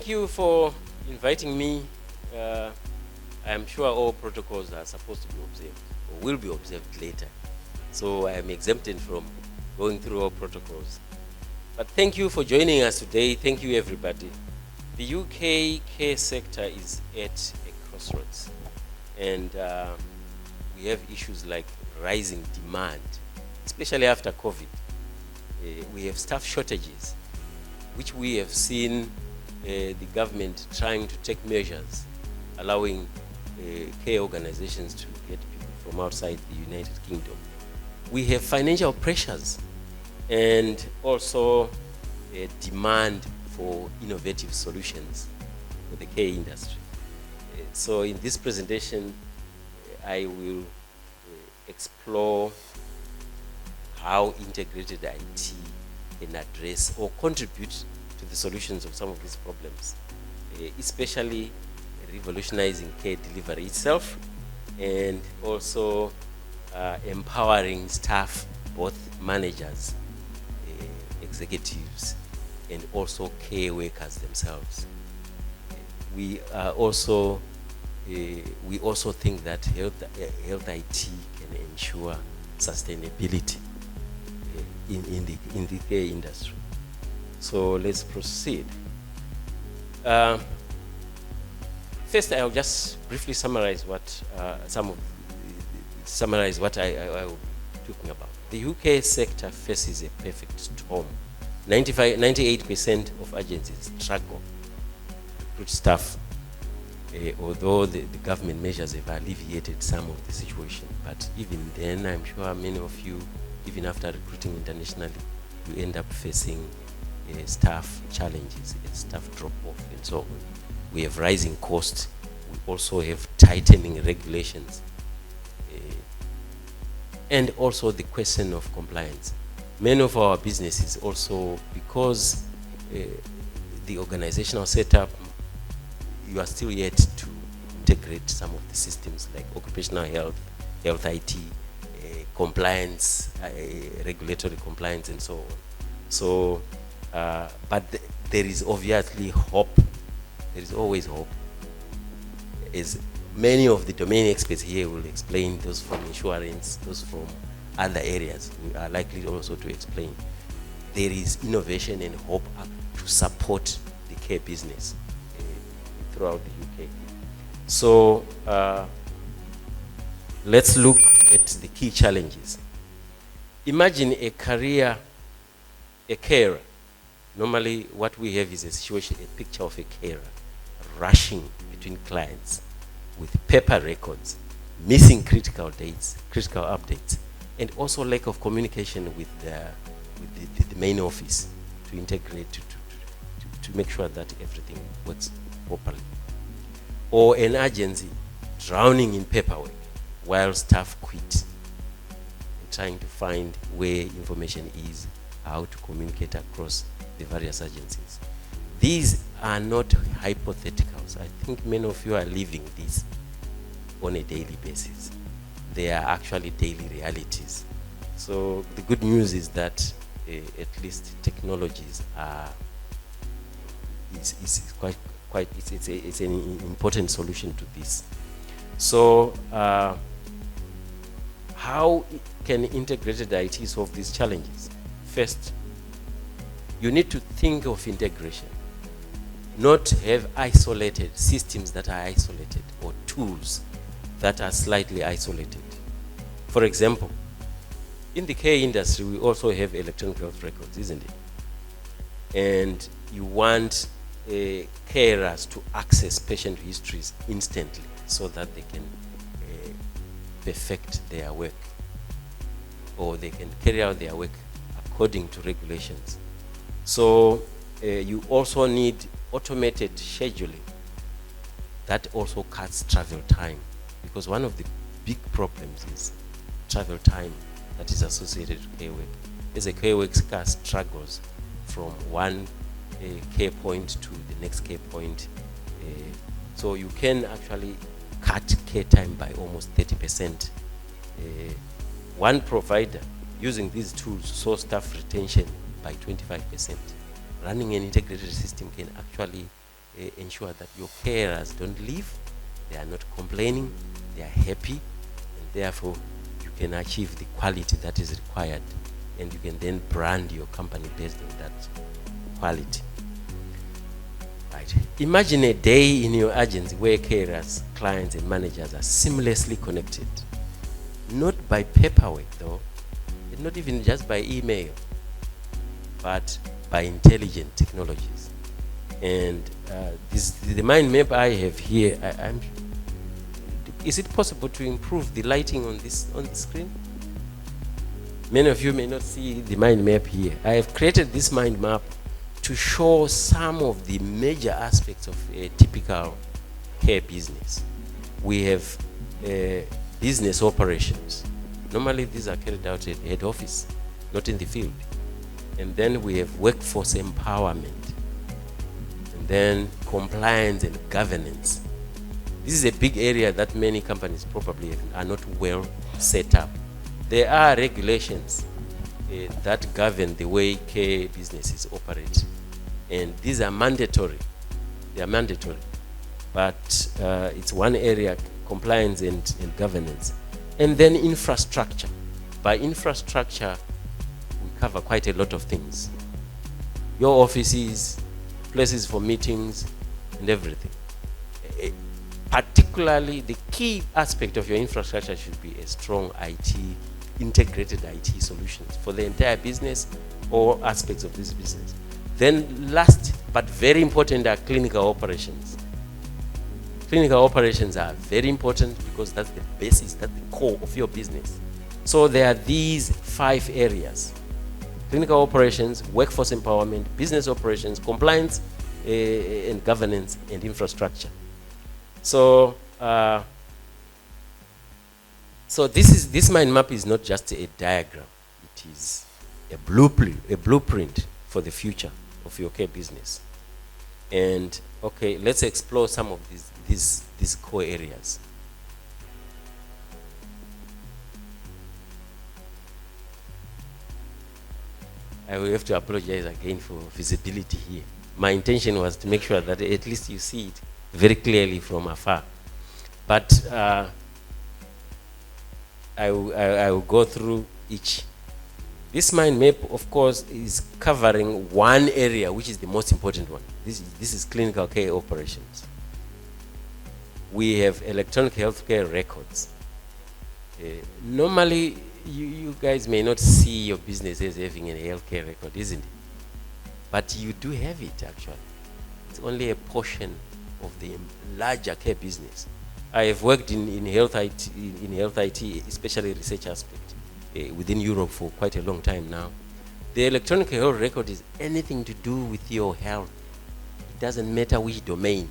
thank you for inviting me. I am sure all protocols are supposed to be observed or will be observed later. So I am exempted from going through all protocols. But thank you for joining us today. Thank you, everybody. The UK care sector is at a crossroads, and we have issues like rising demand, especially after COVID. We have staff shortages, which we have seen the government trying to take measures, allowing care organizations to get people from outside the United Kingdom. We have financial pressures and also a demand for innovative solutions for the care industry. So in this presentation, I will explore how integrated IT can address or contribute to the solutions of some of these problems, especially revolutionizing care delivery itself, and also empowering staff, both managers, executives, and also care workers themselves. We also think that health IT can ensure sustainability in the care industry. So let's proceed. First, I'll just briefly summarize what I will be talking about. The UK sector faces a perfect storm. 98% of agencies struggle to recruit staff, although the government measures have alleviated some of the situation. But even then, I'm sure many of you, even after recruiting internationally, you end up facing staff challenges, staff drop-off, and so on. We have rising costs. We also have tightening regulations, and also the question of compliance. Many of our businesses also, because the organizational setup, you are still yet to integrate some of the systems like occupational health, health IT, compliance, regulatory compliance, and so on. So, but there is obviously hope. There is always hope. As many of the domain experts here will explain, those from insurance, those from other areas, we are likely also to explain. There is innovation and hope to support the care business throughout the UK. So let's look at the key challenges. Imagine a career, a carer. Normally what we have is a situation, a picture of a carer rushing between clients with paper records, missing critical dates, critical updates, and also lack of communication with the main office to integrate, to make sure that everything works properly. Or an agency drowning in paperwork while staff quit, and trying to find where information is, how to communicate across the various agencies. These are not hypotheticals. I think many of you are living this on a daily basis. They are actually daily realities. So the good news is that at least technologies are it's an important solution to this. So how can integrated IT solve these challenges? First, you need to think of integration, not have isolated systems that are isolated or tools that are slightly isolated. For example, in the care industry, we also have electronic health records, isn't it? And you want carers to access patient histories instantly so that they can perfect their work, or they can carry out their work according to regulations. So you also need automated scheduling. That also cuts travel time, because one of the big problems is travel time that is associated with care work. As a care worker struggles from one care point to the next care point, so you can actually cut care time by almost 30%. One provider using these tools saw staff retention by 25%. Running an integrated system can actually ensure that your carers don't leave, they are not complaining, they are happy, and therefore you can achieve the quality that is required, and you can then brand your company based on that quality. Right. Imagine a day in your agency where carers, clients, and managers are seamlessly connected. Not by paperwork though, and not even just by email, but by intelligent technologies. And the mind map I have here, is it possible to improve the lighting on the screen? Many of you may not see the mind map here. I have created this mind map to show some of the major aspects of a typical care business. We have business operations. Normally these are carried out at head office, not in the field. And then we have workforce empowerment. And then compliance and governance. This is a big area that many companies probably are not well set up. There are regulations that govern the way care businesses operate. And these are mandatory. They are mandatory. But it's one area, compliance and governance. And then infrastructure. By infrastructure, we cover quite a lot of things. Your offices, places for meetings, and everything. Particularly, the key aspect of your infrastructure should be a strong IT, integrated IT solutions for the entire business or aspects of this business. Then last, but very important, are clinical operations. Clinical operations are very important because that's the basis, that's the core of your business. So there are these 5 areas: clinical operations, workforce empowerment, business operations, compliance and governance, and infrastructure. So, this mind map is not just a diagram; it is a blueprint for the future of your care business. And okay, let's explore some of these core areas. I will have to apologize again for visibility here. My intention was to make sure that at least you see it very clearly from afar. But I will go through each. This mind map, of course, is covering one area, which is the most important one. This is clinical care operations. We have electronic healthcare records. Normally, you guys may not see your business as having a healthcare record, isn't it? But you do have it, actually. It's only a portion of the larger care business. I have worked in health IT, especially research aspect, within Europe for quite a long time now. The electronic health record is anything to do with your health. It doesn't matter which domain.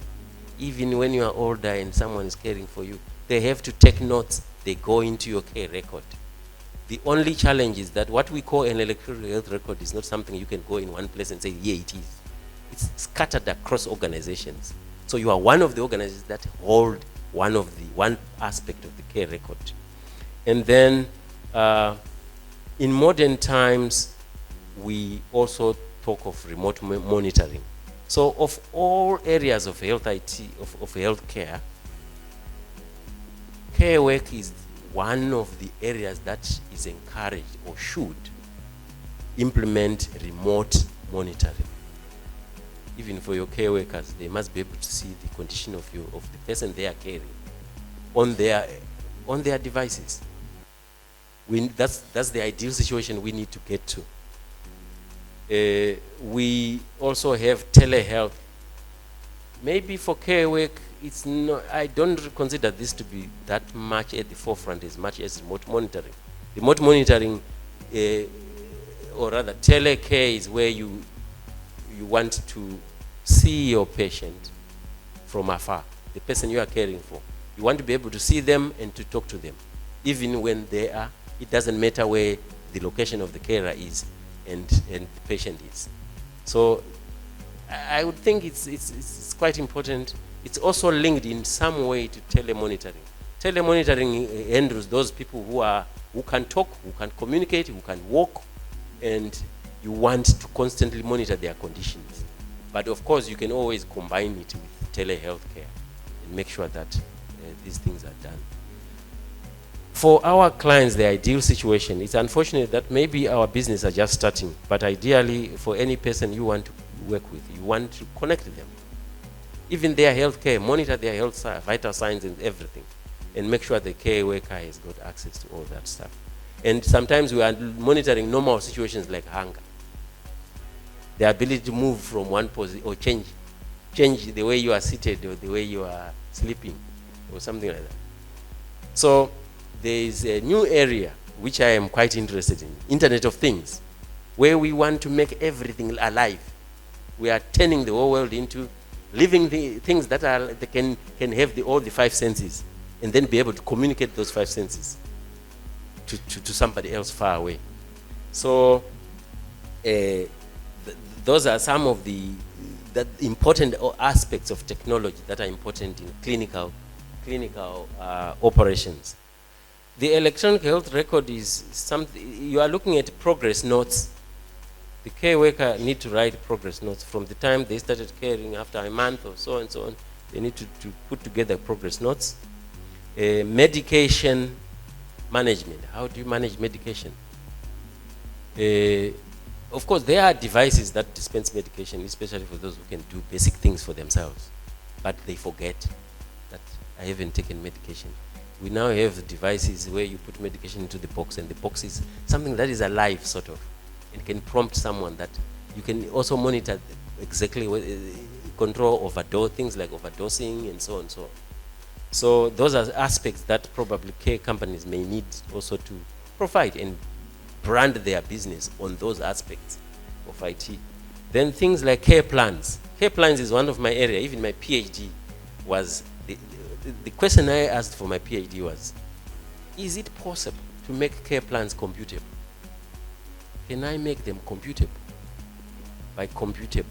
Even when you are older and someone is caring for you, they have to take notes. They go into your care record. The only challenge is that what we call an electronic health record is not something you can go in one place and say, yeah, it is. It's scattered across organizations. So you are one of the organizations that hold one aspect of the care record. And then in modern times, we also talk of remote monitoring. So of all areas of health IT, of healthcare, care work is one of the areas that is encouraged or should implement remote monitoring. Even for your care workers, they must be able to see the condition of the person they are caring on their devices. That's the ideal situation we need to get to. We also have telehealth. Maybe for care work, it's not. I don't consider this to be that much at the forefront as much as remote monitoring. Remote monitoring, or rather, telecare is where you want to see your patient from afar, the person you are caring for. You want to be able to see them and to talk to them, even when they are. It doesn't matter where the location of the carer is and the patient is. So I would think it's quite important. It's also linked in some way to telemonitoring. Telemonitoring handles those people who can talk, who can communicate, who can walk, and you want to constantly monitor their conditions. But of course, you can always combine it with telehealth care and make sure that these things are done. For our clients, the ideal situation, it's unfortunate that maybe our business are just starting, but ideally, for any person you want to work with, you want to connect them. Even their health care, monitor their health, vital signs and everything, and make sure the care worker has got access to all that stuff. And sometimes we are monitoring normal situations like hunger. The ability to move from one position or change the way you are seated or the way you are sleeping or something like that. So there is a new area which I am quite interested in, Internet of Things, where we want to make everything alive. We are turning the whole world into living the things that are that can have all the 5 senses, and then be able to communicate those 5 senses to somebody else far away. So those are some of the important aspects of technology that are important in clinical operations. The electronic health record is something, you are looking at progress notes. The care worker need to write progress notes from the time they started caring after a month or so and so on. They need to put together progress notes. Medication management. How do you manage medication? Of course, there are devices that dispense medication, especially for those who can do basic things for themselves. But they forget that I haven't taken medication. We now have devices where you put medication into the box, and the box is something that is alive, sort of. It can prompt someone that you can also monitor exactly what, control overdose, things like overdosing and so on and so on. So those are aspects that probably care companies may need also to provide and brand their business on those aspects of IT. Then things like care plans. Care plans is one of my area. Even my PhD was, the question I asked for my PhD was, is it possible to make care plans computable? Can I make them computable? By computable,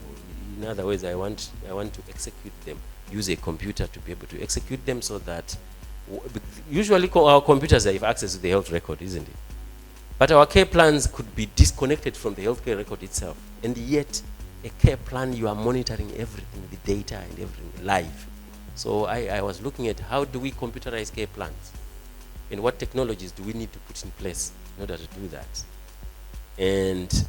in other words, I want to execute them, use a computer to be able to execute them, so that usually our computers have access to the health record, isn't it? But our care plans could be disconnected from the healthcare record itself, and yet a care plan, you are monitoring everything, the data and everything live. So I was looking at how do we computerize care plans, and what technologies do we need to put in place in order to do that. And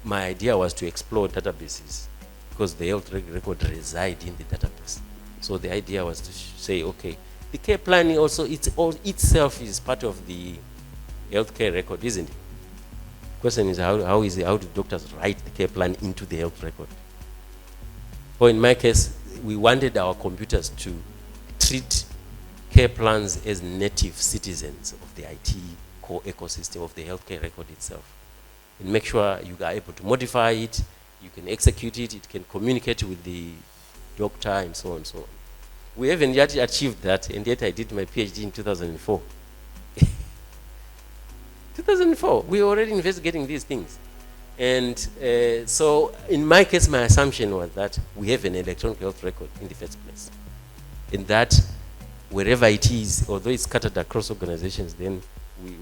my idea was to explore databases, because the health record resides in the database. So the idea was to say, okay, the care plan also itself is part of the healthcare record, isn't it? The question is how do doctors write the care plan into the health record? Or in my case, we wanted our computers to treat care plans as native citizens of the IT core ecosystem of the healthcare record itself, and make sure you are able to modify it, you can execute it, it can communicate with the doctor, and so on and so on. We haven't yet achieved that, and yet I did my PhD in 2004. 2004, we were already investigating these things. And so in my case, my assumption was that we have an electronic health record in the first place. And that wherever it is, although it's scattered across organizations, then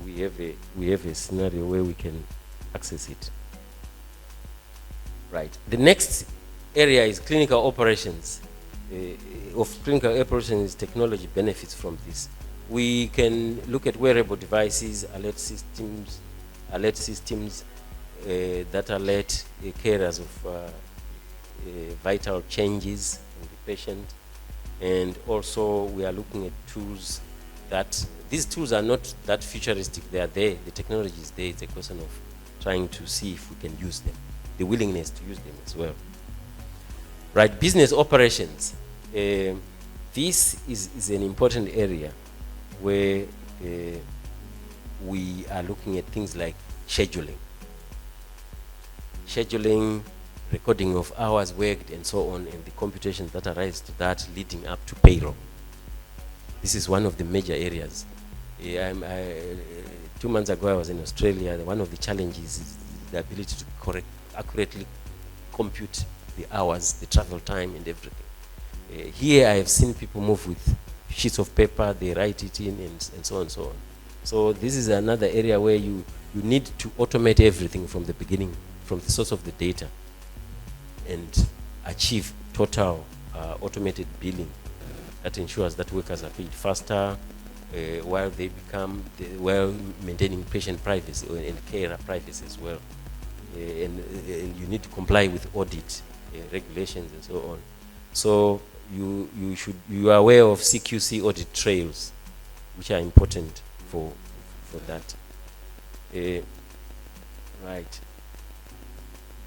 we have a scenario where we can access it. Right. The next area is clinical operations. Of clinical operations, technology benefits from this. We can look at wearable devices, alert systems that alert carers of vital changes in the patient. And also we are looking at tools that, these tools are not that futuristic, they are there, the technology is there, it's a question of trying to see if we can use them, the willingness to use them as well. Right, business operations. This is an important area where we are looking at things like scheduling, recording of hours worked, and so on, and the computations that arise to that leading up to payroll. This is one of the major areas. 2 months ago, I was in Australia. One of the challenges is the ability to accurately compute the hours, the travel time, and everything. Here, I have seen people move with sheets of paper, they write it in, and so on and so on. So this is another area where you need to automate everything from the beginning, from the source of the data, and achieve total automated billing that ensures that workers are paid faster while they become while maintaining patient privacy and carer privacy as well. And you need to comply with audit regulations and so on. So you are aware of CQC audit trails, which are important for that. Right.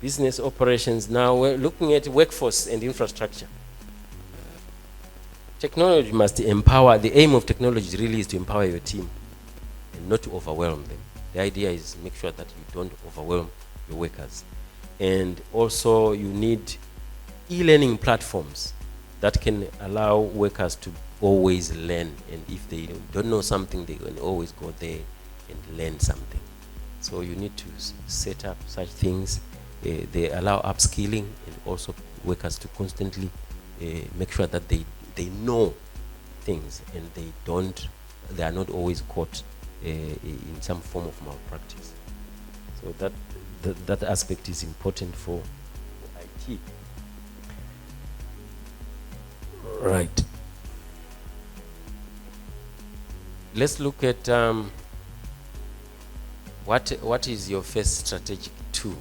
Business operations. Now we're looking at workforce and infrastructure. Technology must empower. The aim of technology really is to empower your team and not to overwhelm them. The idea is make sure that you don't overwhelm your workers. And also you need e-learning platforms that can allow workers to always learn, and if they don't know something, they can always go there and learn something. So you need to set up such things. They allow upskilling, and also workers to constantly make sure that they know things, and they are not always caught in some form of malpractice. So that aspect is important for IT. Right. Let's look at what is your first strategic tool.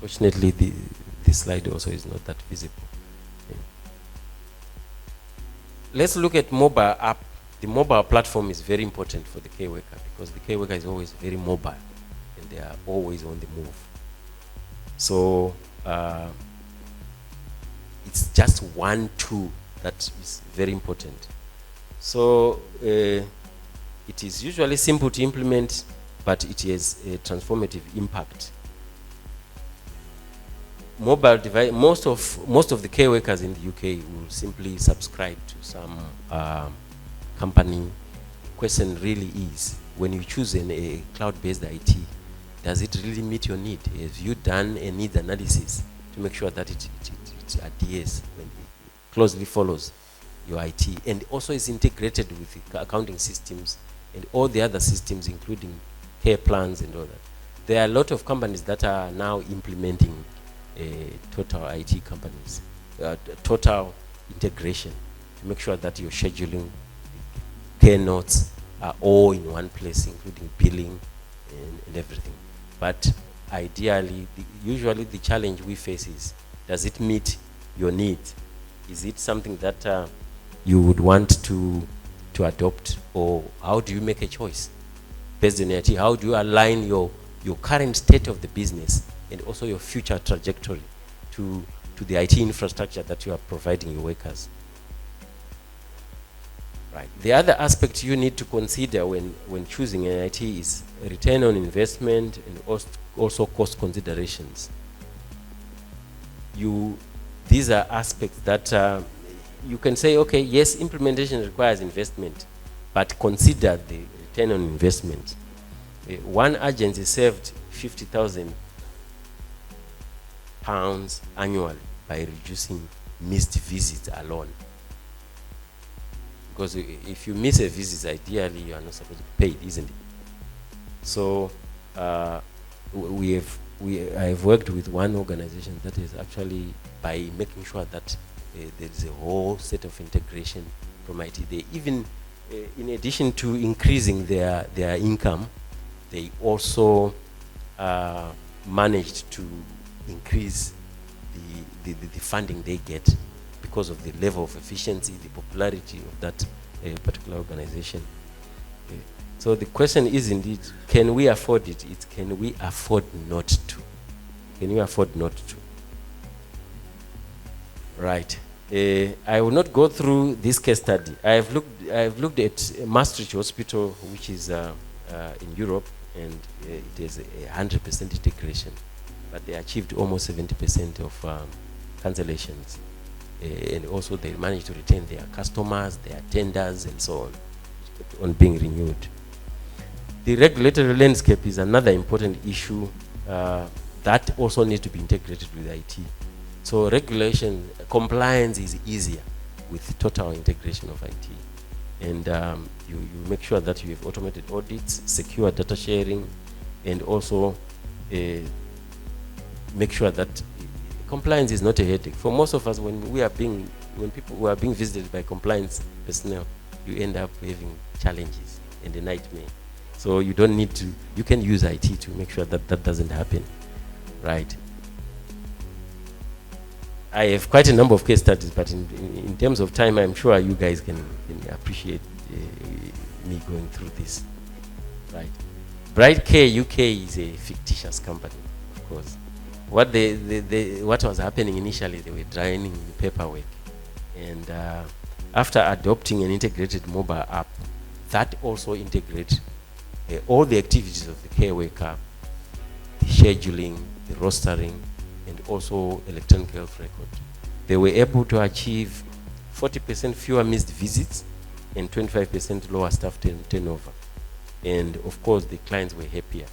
Fortunately, the slide also is not that visible. Okay. Let's look at mobile app. The mobile platform is very important for the care worker, because the care worker is always very mobile and they are always on the move. So it's just one tool that is very important. So it is usually simple to implement, but it has a transformative impact. Mobile device. Most of the care workers in the UK will simply subscribe to some company. Question really is, when you choose a cloud-based IT, does it really meet your need? Have you done a needs analysis to make sure that it adheres, when it closely follows your IT, and also is integrated with the accounting systems and all the other systems, including care plans and all that? There are a lot of companies that are now implementing total IT companies, total integration, to make sure that your scheduling, care notes are all in one place, including billing and everything. But ideally, usually the challenge we face is, does it meet your needs? Is it something that you would want to adopt, or how do you make a choice based on IT? How do you align your current state of the business and also your future trajectory to the IT infrastructure that you are providing your workers? Right. The other aspect you need to consider when choosing an IT is return on investment and also cost considerations. These are aspects that you can say, okay, yes, implementation requires investment, but consider the return on investment. One agency saved £50,000 annually by reducing missed visits alone. Because if you miss a visit, ideally you are not supposed to be paid, isn't it? So I have worked with one organization that is actually, by making sure that there is a whole set of integration from IT. They even, in addition to increasing their income, they also managed to increase the funding they get because of the level of efficiency, the popularity of that particular organization. So the question is indeed, can we afford it? It's, can we afford not to? Can we afford not to? Right. I will not go through this case study. I have looked at Maastricht Hospital, which is in Europe, and it is 100% integration, but they achieved almost 70% of cancellations, and also they managed to retain their customers, their tenders, and so on being renewed. The regulatory landscape is another important issue that also needs to be integrated with IT. So regulation compliance is easier with total integration of IT, and you make sure that you have automated audits, secure data sharing, and also make sure that compliance is not a headache. For most of us, when people who are being visited by compliance personnel, you end up having challenges and a nightmare. So you don't need to, you can use IT to make sure that that doesn't happen, right? I have quite a number of case studies, but in terms of time, I'm sure you guys can appreciate me going through this, right? Bright Care UK is a fictitious company, of course. What was happening initially, they were drowning in paperwork, and after adopting an integrated mobile app that also integrates all the activities of the care worker, the scheduling, the rostering, and also electronic health record, they were able to achieve 40% fewer missed visits and 25% lower staff turnover. And of course, the clients were happier,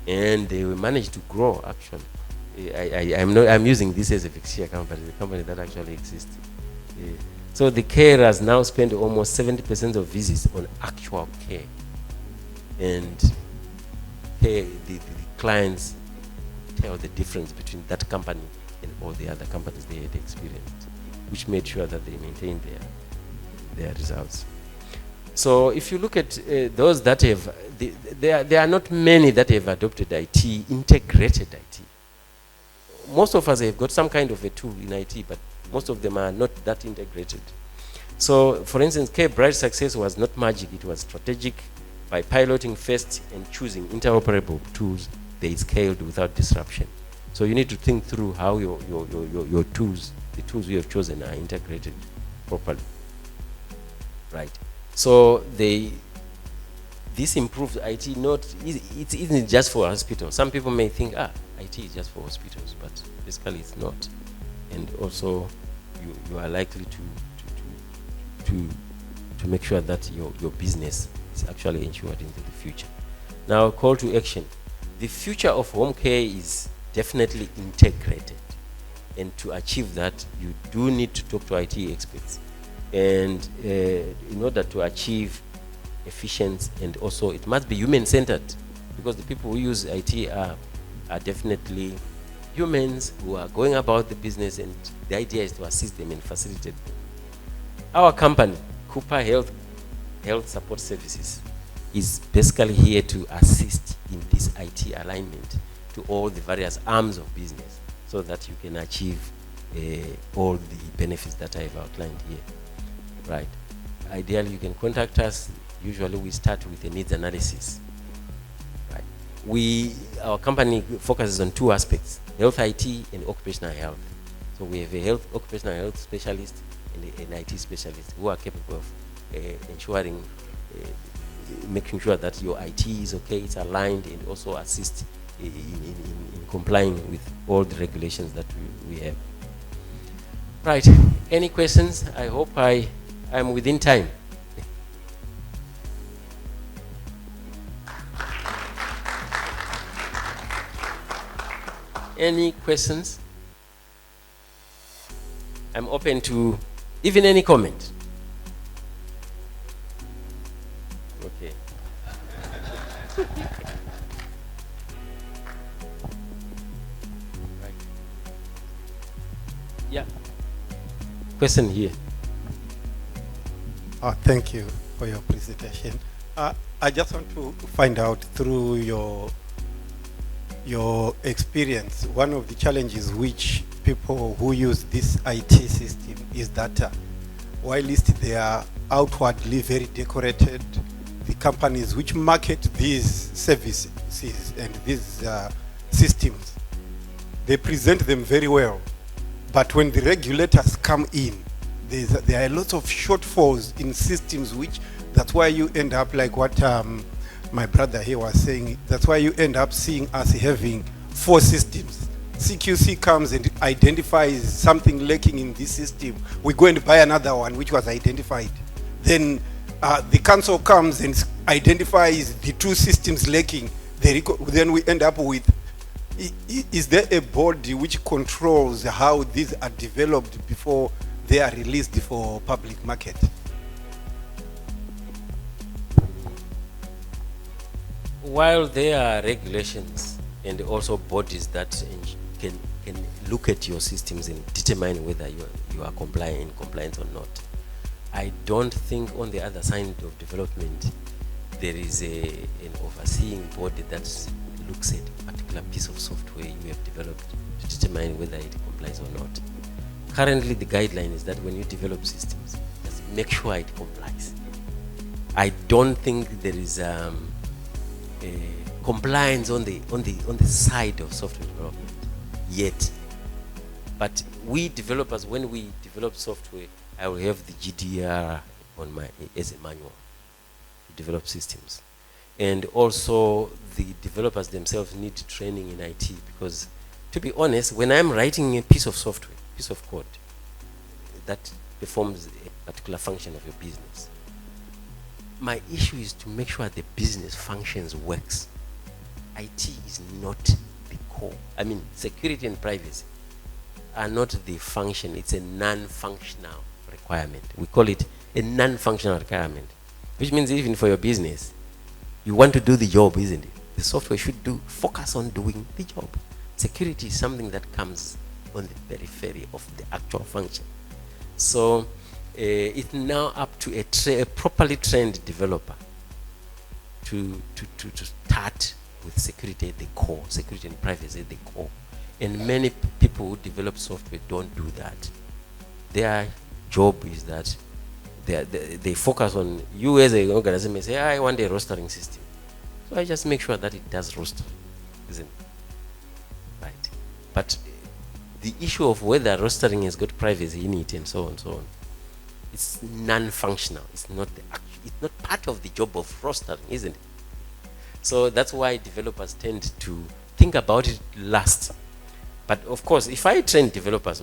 and they managed to grow. Actually, I'm using this as a fictitious company, the company that actually exists. So the carers now spend almost 70% of visits on actual care, and the clients tell the difference between that company and all the other companies they had experienced, which made sure that they maintained their results. So if you look at those that have, there are not many that have adopted IT, integrated IT. Most of us have got some kind of a tool in IT, but most of them are not that integrated. So for instance, Bright Success was not magic, it was strategic. By piloting first and choosing interoperable tools, they scaled without disruption. So you need to think through how your tools, the tools you have chosen, are integrated properly, right? So this improves IT. It isn't just for hospitals. Some people may think, IT is just for hospitals, but basically it's not. And also, you are likely to make sure that your business is actually insured into the future. Now, call to action. The future of home care is definitely integrated, and to achieve that, you do need to talk to IT experts. And in order to achieve efficiency, and also it must be human-centered, because the people who use IT are definitely humans who are going about the business, and the idea is to assist them and facilitate them. Our company, Cooper Health Support Services, is basically here to assist in this IT alignment to all the various arms of business, so that you can achieve all the benefits that I have outlined here. Right. Ideally, you can contact us. Usually, we start with a needs analysis. Right. Our company focuses on two aspects: health IT and occupational health. So we have a occupational health specialist and an IT specialist who are capable of ensuring, making sure that your IT is okay, it's aligned, and also assist in complying with all the regulations that we have. Right. Any questions? I hope I'm within time. Any questions? I'm open to even any comment. Okay. Right. Yeah. Question here. Thank you for your presentation. I just want to find out through your experience, one of the challenges which people who use this IT system is that while they are outwardly very decorated, the companies which market these services and these systems, they present them very well. But when the regulators come in, there are lots of shortfalls in systems, that's why you end up like what my brother here was saying. That's why you end up seeing us having 4 systems. CQC comes and identifies something lacking in this system. We go and buy another one which was identified. Then the council comes and identifies the 2 systems lacking. Then we end up with, is there a body which controls how these are developed before they are released for public market? While there are regulations and also bodies that can can look at your systems and determine whether you are in compliance or not. I don't think on the other side of development there is an overseeing body that looks at a particular piece of software you have developed to determine whether it complies or not. Currently, the guideline is that when you develop systems, just make sure it complies. I don't think there is compliance on the side of software development yet. But we developers, when we develop software, I will have the GDR on my as a manual to develop systems. And also the developers themselves need training in IT, because to be honest, when I'm writing a piece of software, piece of code that performs a particular function of your business, my issue is to make sure the business functions works. IT is not the core. I mean, security and privacy are not the function. It's a non-functional requirement. We call it a non-functional requirement, which means even for your business, you want to do the job, isn't it? The software should focus on doing the job. Security is something that comes on the periphery of the actual function. So it's now up to a properly trained developer to start with security at the core, security and privacy at the core. And many people who develop software don't do that. Their job is that they focus on, you as an organization may say, I want a rostering system. So I just make sure that it does roster, isn't it? Right. But the issue of whether rostering has got privacy in it and so on, it's non-functional. It's not part of the job of rostering, isn't it? So that's why developers tend to think about it last. But of course, if I train developers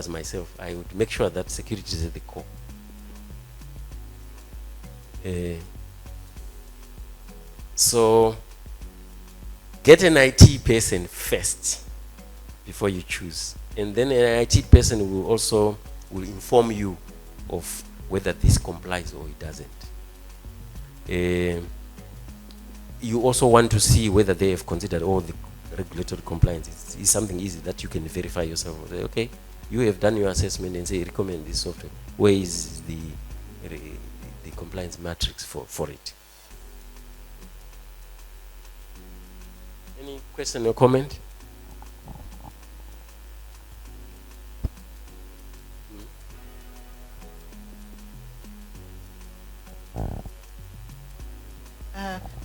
myself, I would make sure that security is at the core. So get an IT person first before you choose, and then an IT person will inform you of whether this complies or it doesn't. You also want to see whether they have considered all the regulatory compliance. It's something easy that you can verify yourself. Say, okay, you have done your assessment and say recommend this software. Where is the compliance matrix for it? Any question or comment?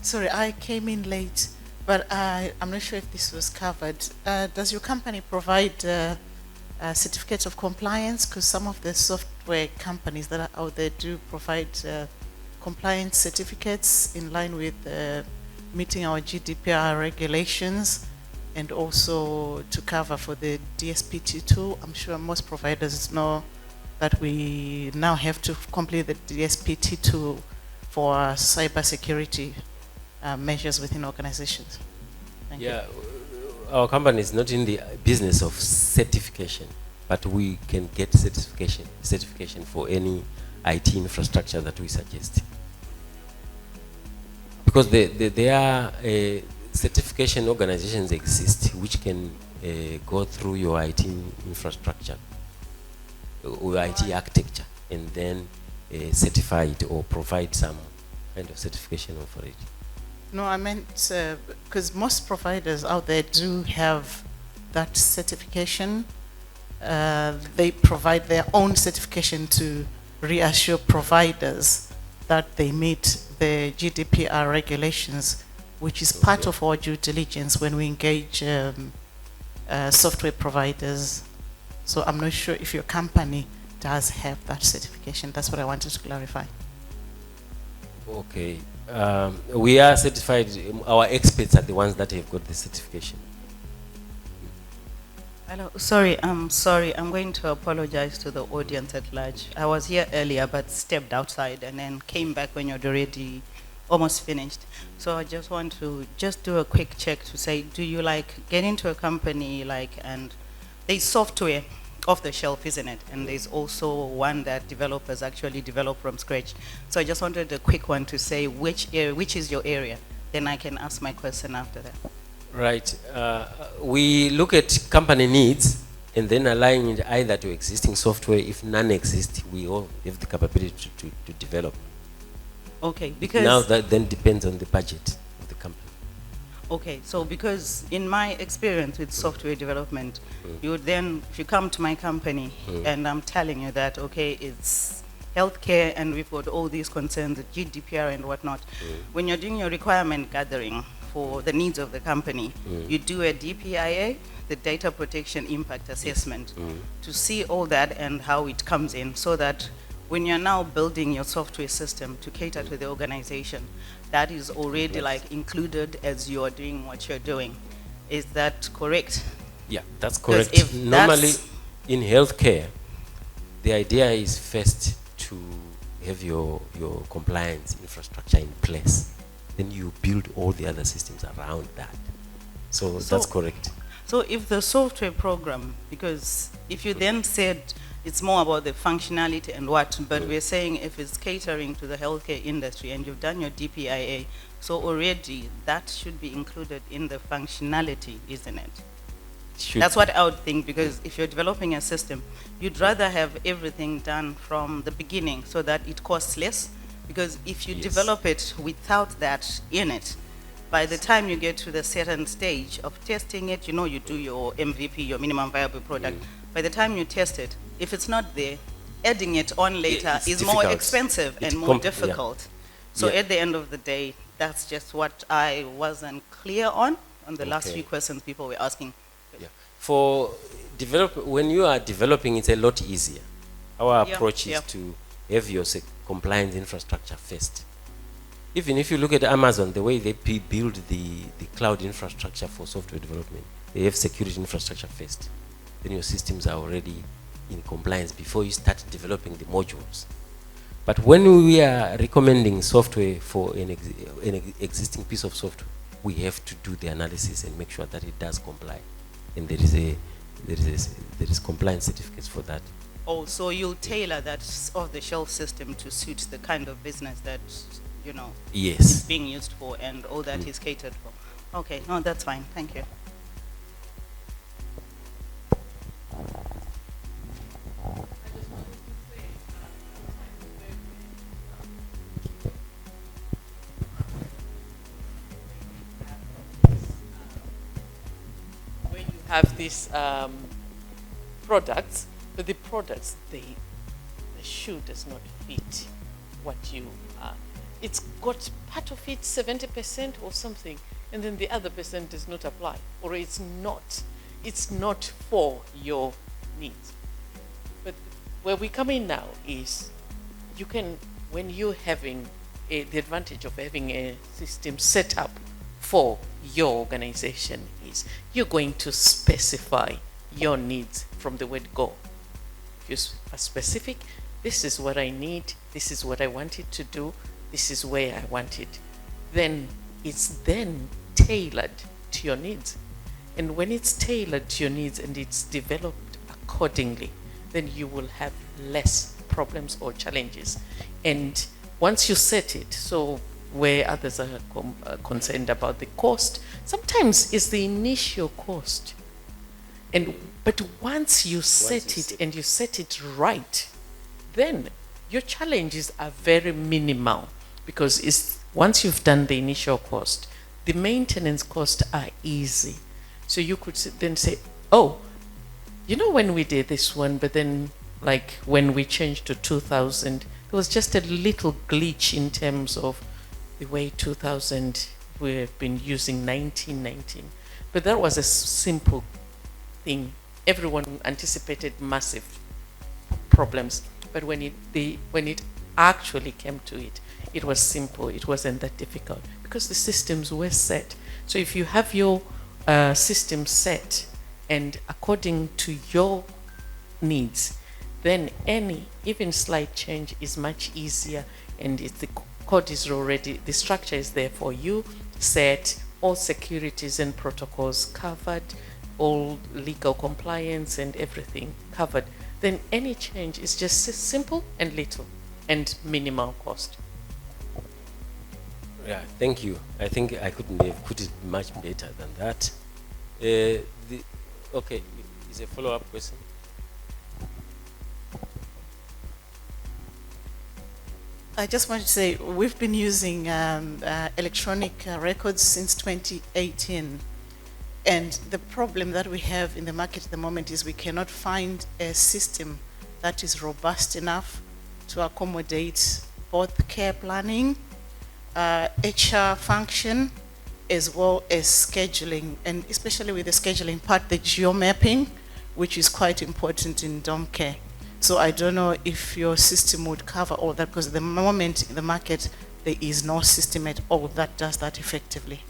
Sorry, I came in late, but I'm not sure if this was covered. Does your company provide certificates of compliance? Because some of the software companies that are out there do provide compliance certificates in line with meeting our GDPR regulations, and also to cover for the DSPT2. I'm sure most providers know that we now have to complete the DSPT2 for cybersecurity measures within organizations. Thank you. Our company is not in the business of certification, but we can get certification for any IT infrastructure that we suggest. Because there are certification organizations exist which can go through your IT infrastructure or IT architecture and then certify it or provide some kind of certification for it. No, I meant because most providers out there do have that certification. They provide their own certification to reassure providers that they meet the GDPR regulations, which is part of our due diligence when we engage software providers. So I'm not sure if your company does have that certification. That's what I wanted to clarify. Okay. We are certified. Our experts are the ones that have got the certification. Hello. Sorry. I'm going to apologize to the audience at large. I was here earlier, but stepped outside and then came back when you'd already almost finished. So I just want to do a quick check to say, do you get into a company and there's software off the shelf, isn't it? And there's also one that developers actually develop from scratch. So I just wanted a quick one to say which is your area. Then I can ask my question after that. Right. We look at company needs and then align it either to existing software. If none exist, we all have the capability to develop. Okay, because Now that then depends on the budget of the company. okay, so because in my experience with software development, you would then, if you come to my company and I'm telling you that, okay, it's healthcare and we've got all these concerns, the GDPR and whatnot, when you're doing your requirement gathering for the needs of the company, you do a DPIA, the Data Protection Impact Assessment, to see all that and how it comes in, so that when you're now building your software system to cater to the organization, that is already like included as you're doing what you're doing. Is that correct? Yeah, that's 'Cause correct. if Normally, that's- in healthcare, the idea is first to have your compliance infrastructure in place. Then you build all the other systems around that. So that's correct. So if the software program, because if you then said it's more about the functionality and what, but we're saying if it's catering to the healthcare industry and you've done your DPIA, so already that should be included in the functionality, isn't it? That's what I would think, because if you're developing a system, you'd rather have everything done from the beginning so that it costs less, because if you develop it without that in it, by the time you get to the certain stage of testing it, you know, you do your MVP, your minimum viable product. By the time you test it, if it's not there, adding it on later It's is more difficult. expensive It's and more yeah. difficult. So Yeah. at the end of the day, that's just what I wasn't clear on the last Okay. few questions people were asking. Yeah. For when you are developing, it's a lot easier. Our Yeah, approach is yeah. to have your compliance infrastructure first. Even if you look at Amazon, the way they build the cloud infrastructure for software development, they have security infrastructure first. Then your systems are already in compliance before you start developing the modules. But when we are recommending software for an existing piece of software, we have to do the analysis and make sure that it does comply. And there is compliance certificates for that. Oh, so you'll tailor that off-the-shelf system to suit the kind of business that, you know, Yes. is being used for and all that is catered for. Okay, no, that's fine. Thank you. When you have these products, but the products, the shoe does not fit what you are. It's got part of it 70% or something, and then the other percent does not apply, or it's not for your needs. But where we come in now is you can, when you're having the advantage of having a system set up for your organization is you're going to specify your needs from the word go. If you are specific, this is what I need, this is what I want it to do, this is where I want it. Then it's then tailored to your needs. And when it's tailored to your needs and it's developed accordingly, then you will have less problems or challenges. And once you set it, so where others are concerned about the cost, sometimes it's the initial cost. But once you set it and you set it right, then your challenges are very minimal, because once you've done the initial cost, the maintenance costs are easy. So you could then say, oh, you know, when we did this one, but then like when we changed to 2000, there was just a little glitch in terms of the way 2000, we have been using 1919. But that was a simple thing. Everyone anticipated massive problems. But when it actually came to it, it was simple. It wasn't that difficult because the systems were set. So if you have your system set and according to your needs, then even slight change is much easier, and the code is already, the structure is there for you, set, all securities and protocols covered, all legal compliance and everything covered. Then any change is just simple and little and minimal cost. Yeah, thank you. I think I couldn't have put it much better than that. Okay, is a follow-up question? I just want to say we've been using electronic records since 2018. And the problem that we have in the market at the moment is we cannot find a system that is robust enough to accommodate both care planning, HR function, as well as scheduling, and especially with the scheduling part, the geomapping, which is quite important in dom care. So I don't know if your system would cover all that, because at the moment in the market, there is no system at all that does that effectively.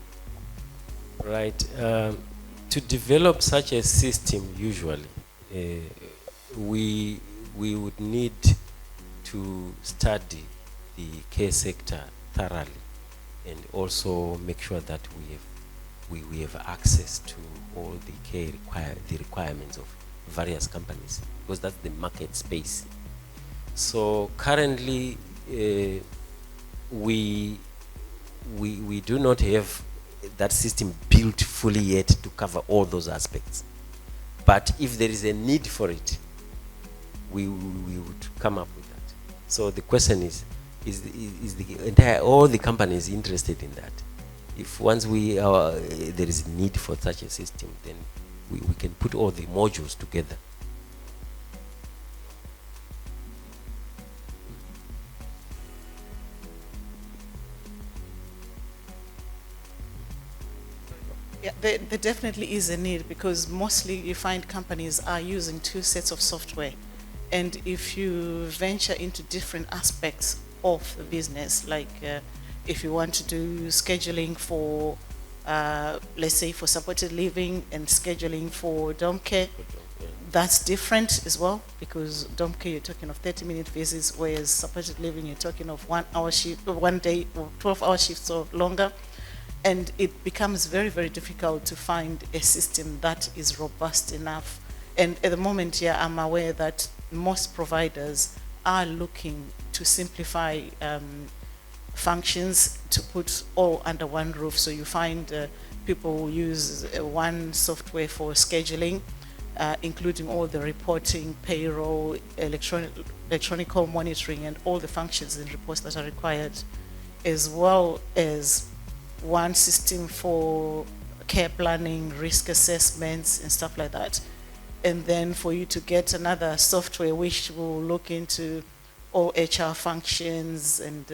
Right. To develop such a system, usually, we would need to study the care sector thoroughly, and also make sure that we have access to all the care requirements of various companies, because that's the market space. So currently, we do not have that system built fully yet to cover all those aspects. But if there is a need for it, we would come up with that. So the question is the entire, all the companies interested in that? If once there is a need for such a system, then we can put all the modules together. Yeah, there definitely is a need, because mostly you find companies are using two sets of software. And if you venture into different aspects of the business, like if you want to do scheduling for, let's say for supported living and scheduling for dom care, that's different as well, because dom care you're talking of 30-minute visits, whereas supported living you're talking of 1 hour shift, 1 day, or 12-hour shifts or longer. And it becomes very, very difficult to find a system that is robust enough. And at the moment, yeah, I'm aware that most providers are looking to simplify functions to put all under one roof. So you find people use one software for scheduling, including all the reporting, payroll, electronic call monitoring, and all the functions and reports that are required, as well as one system for care planning, risk assessments, and stuff like that. And then for you to get another software which will look into all HR functions and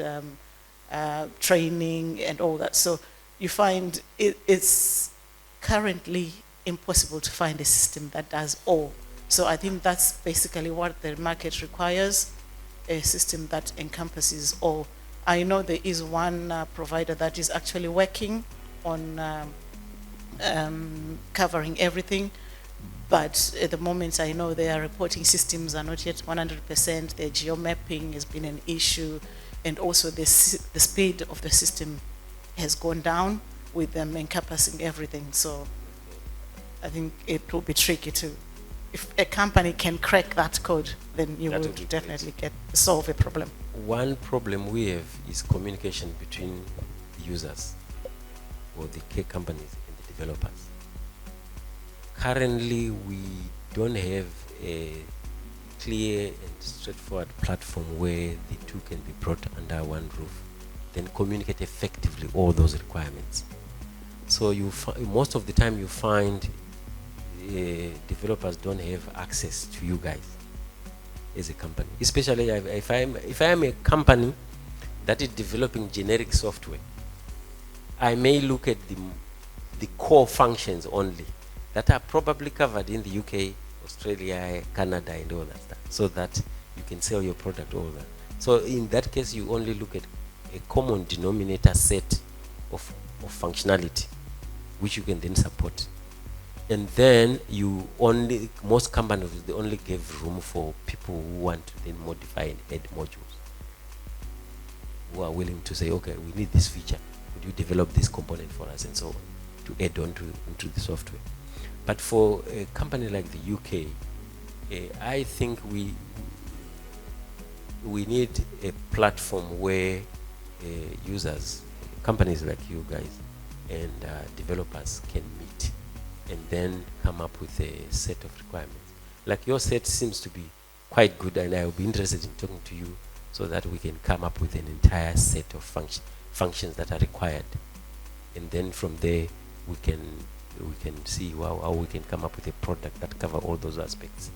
training and all that. So you find it's currently impossible to find a system that does all. So I think that's basically what the market requires, a system that encompasses all. I know there is one provider that is actually working on covering everything, but at the moment I know their reporting systems are not yet 100%. Their geomapping has been an issue, and also the speed of the system has gone down with them encompassing everything. So I think it will be tricky to, if a company can crack that code, then you will definitely solve a problem. One problem we have is communication between the users, or the care companies and the developers. Currently, we don't have a clear and straightforward platform where the two can be brought under one roof, then communicate effectively all those requirements. So most of the time you find developers don't have access to you guys as a company, especially if I am a company that is developing generic software. I may look at the core functions only that are probably covered in the UK, Australia, Canada, and all that stuff, so that you can sell your product over. So in that case, you only look at a common denominator set of functionality, which you can then support. And then most companies, they only give room for people who want to then modify and add modules, who are willing to say, okay, we need this feature, could you develop this component for us, and so on, to add on to the software. But for a company like the UK, I think we need a platform where users, companies like you guys and developers can meet and then come up with a set of requirements. Like your set seems to be quite good, and I will be interested in talking to you so that we can come up with an entire set of functions that are required. And then from there, we can see how we can come up with a product that cover all those aspects.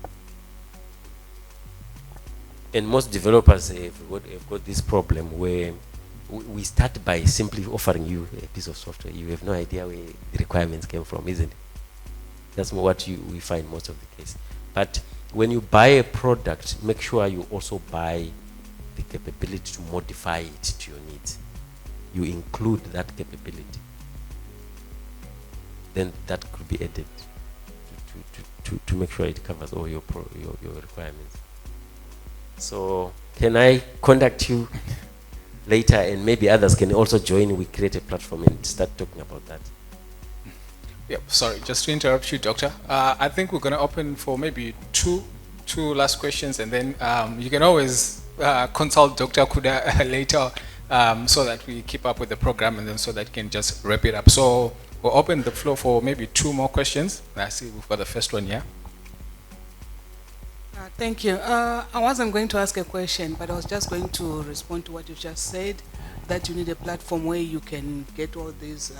And most developers have got this problem where we start by simply offering you a piece of software. You have no idea where the requirements came from, isn't it? That's what we find most of the case. But when you buy a product, make sure you also buy the capability to modify it to your needs. You include that capability. Then that could be added to make sure it covers all your requirements. So can I contact you later, and maybe others can also join? We create a platform and start talking about that. Yep, sorry, just to interrupt you, Doctor. I think we're going to open for maybe two last questions, and then you can always consult Dr. Kuda later so that we keep up with the program, and then so that you can just wrap it up. So we'll open the floor for maybe 2 more questions. I see we've got the first one here. Thank you. I wasn't going to ask a question, but I was just going to respond to what you just said, that you need a platform where you can get all these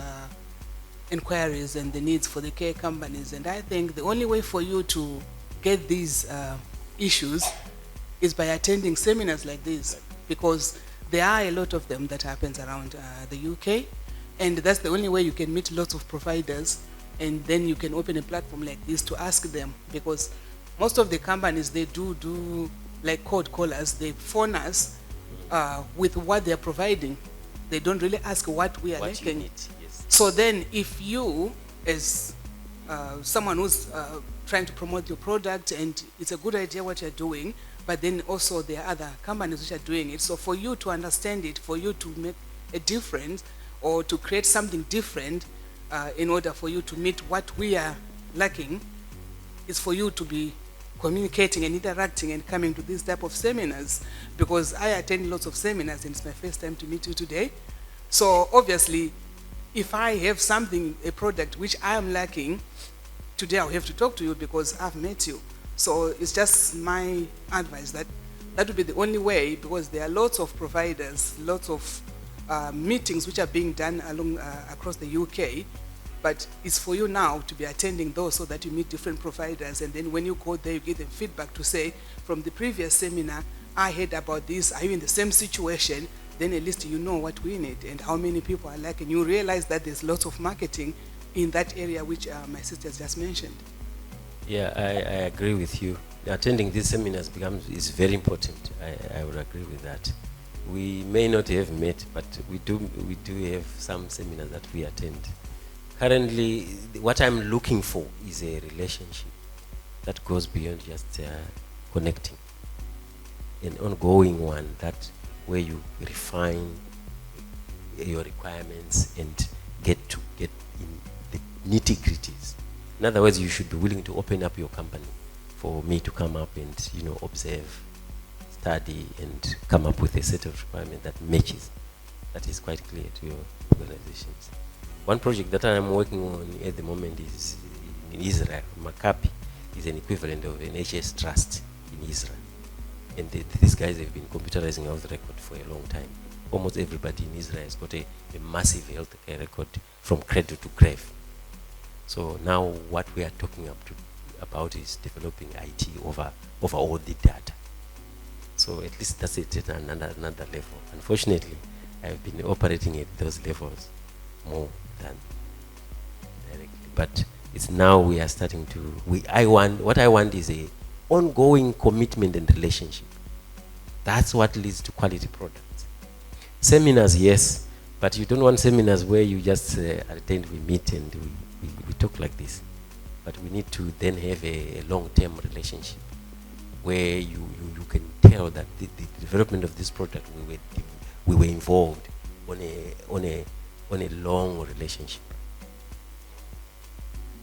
inquiries and the needs for the care companies. And I think the only way for you to get these issues is by attending seminars like this, because there are a lot of them that happens around the UK, and that's the only way you can meet lots of providers, and then you can open a platform like this to ask them, because most of the companies, they do like cold callers. They phone us with what they're providing. They don't really ask what we are lacking. Yes. So then if you, as someone who's trying to promote your product, and it's a good idea what you're doing, but then also there are other companies which are doing it. So for you to understand it, for you to make a difference or to create something different in order for you to meet what we are lacking, is for you to be communicating and interacting and coming to this type of seminars, because I attend lots of seminars and it's my first time to meet you today. So obviously, if I have something, a product which I am lacking, today I'll have to talk to you because I've met you. So it's just my advice that that would be the only way, because there are lots of providers, lots of meetings which are being done along across the UK. But it's for you now to be attending those so that you meet different providers, and then when you go there, you get them feedback to say, from the previous seminar, I heard about this, are you in the same situation? Then at least you know what we need and how many people are lacking. You realize that there's lots of marketing in that area, which my sister has just mentioned. Yeah, I agree with you. Attending these seminars is very important. I would agree with that. We may not have met, but we do have some seminars that we attend. Currently, what I'm looking for is a relationship that goes beyond just connecting. An ongoing one, that where you refine your requirements and get in the nitty-gritties. In other words, you should be willing to open up your company for me to come up and, observe, study, and come up with a set of requirements that matches, that is quite clear to your organizations. One project that I'm working on at the moment is in Israel. Maccabi is an equivalent of an HS Trust in Israel. And these guys have been computerizing health record for a long time. Almost everybody in Israel has got a massive health care record from cradle to grave. So now what we are talking about is developing IT over all the data. So at least that's it at another level. Unfortunately, I've been operating at those levels more than directly, but it's now we are starting to. What I want is a ongoing commitment and relationship. That's what leads to quality products. Seminars, yes, but you don't want seminars where you just attend, we meet and we talk like this. But we need to then have a long-term relationship where you can tell that the development of this product we were involved on a long relationship.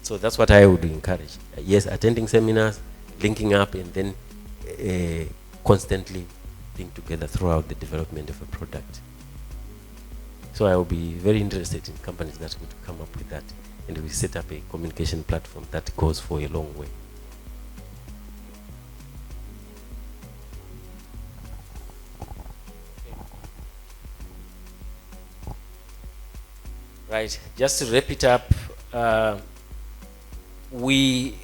So that's what I would encourage. Yes, attending seminars, linking up, and then constantly being together throughout the development of a product. So I will be very interested in companies that would come up with that, and we set up a communication platform that goes for a long way. Right, just to wrap it up, we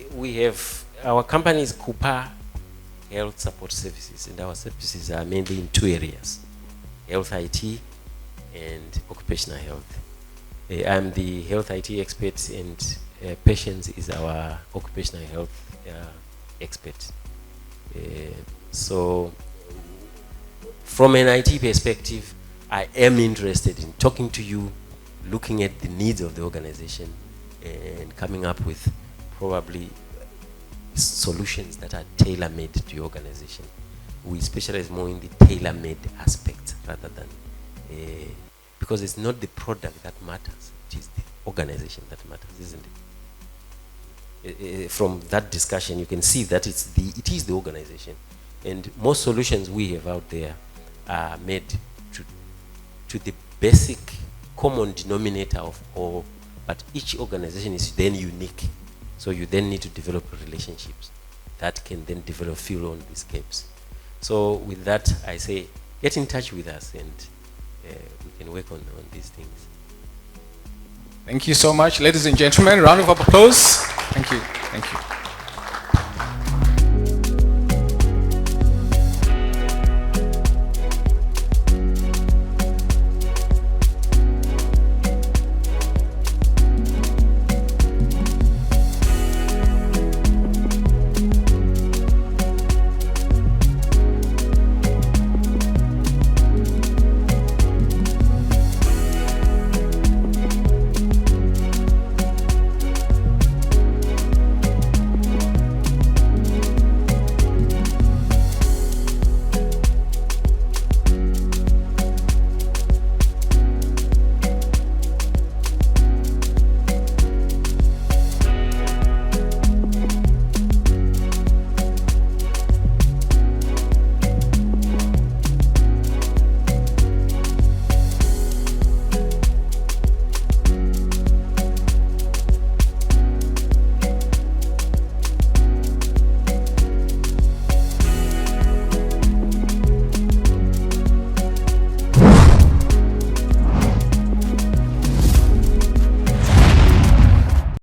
have, our company is Coupa Health Support Services, and our services are mainly in two areas: health IT and occupational health. I'm the health IT expert, and Patience is our occupational health expert. So from an IT perspective, I am interested in talking to you, looking at the needs of the organization and coming up with probably solutions that are tailor-made to your organization. We specialize more in the tailor-made aspect rather than, because it's not the product that matters, it is the organization that matters, isn't it? From that discussion, you can see that it is the organization. And most solutions we have out there are made to the basic common denominator of all, but each organization is then unique. So you then need to develop relationships that can then fill on these gaps. So with that, I say, get in touch with us, and we can work on these things. Thank you so much, ladies and gentlemen. Round of applause. Thank you. Thank you.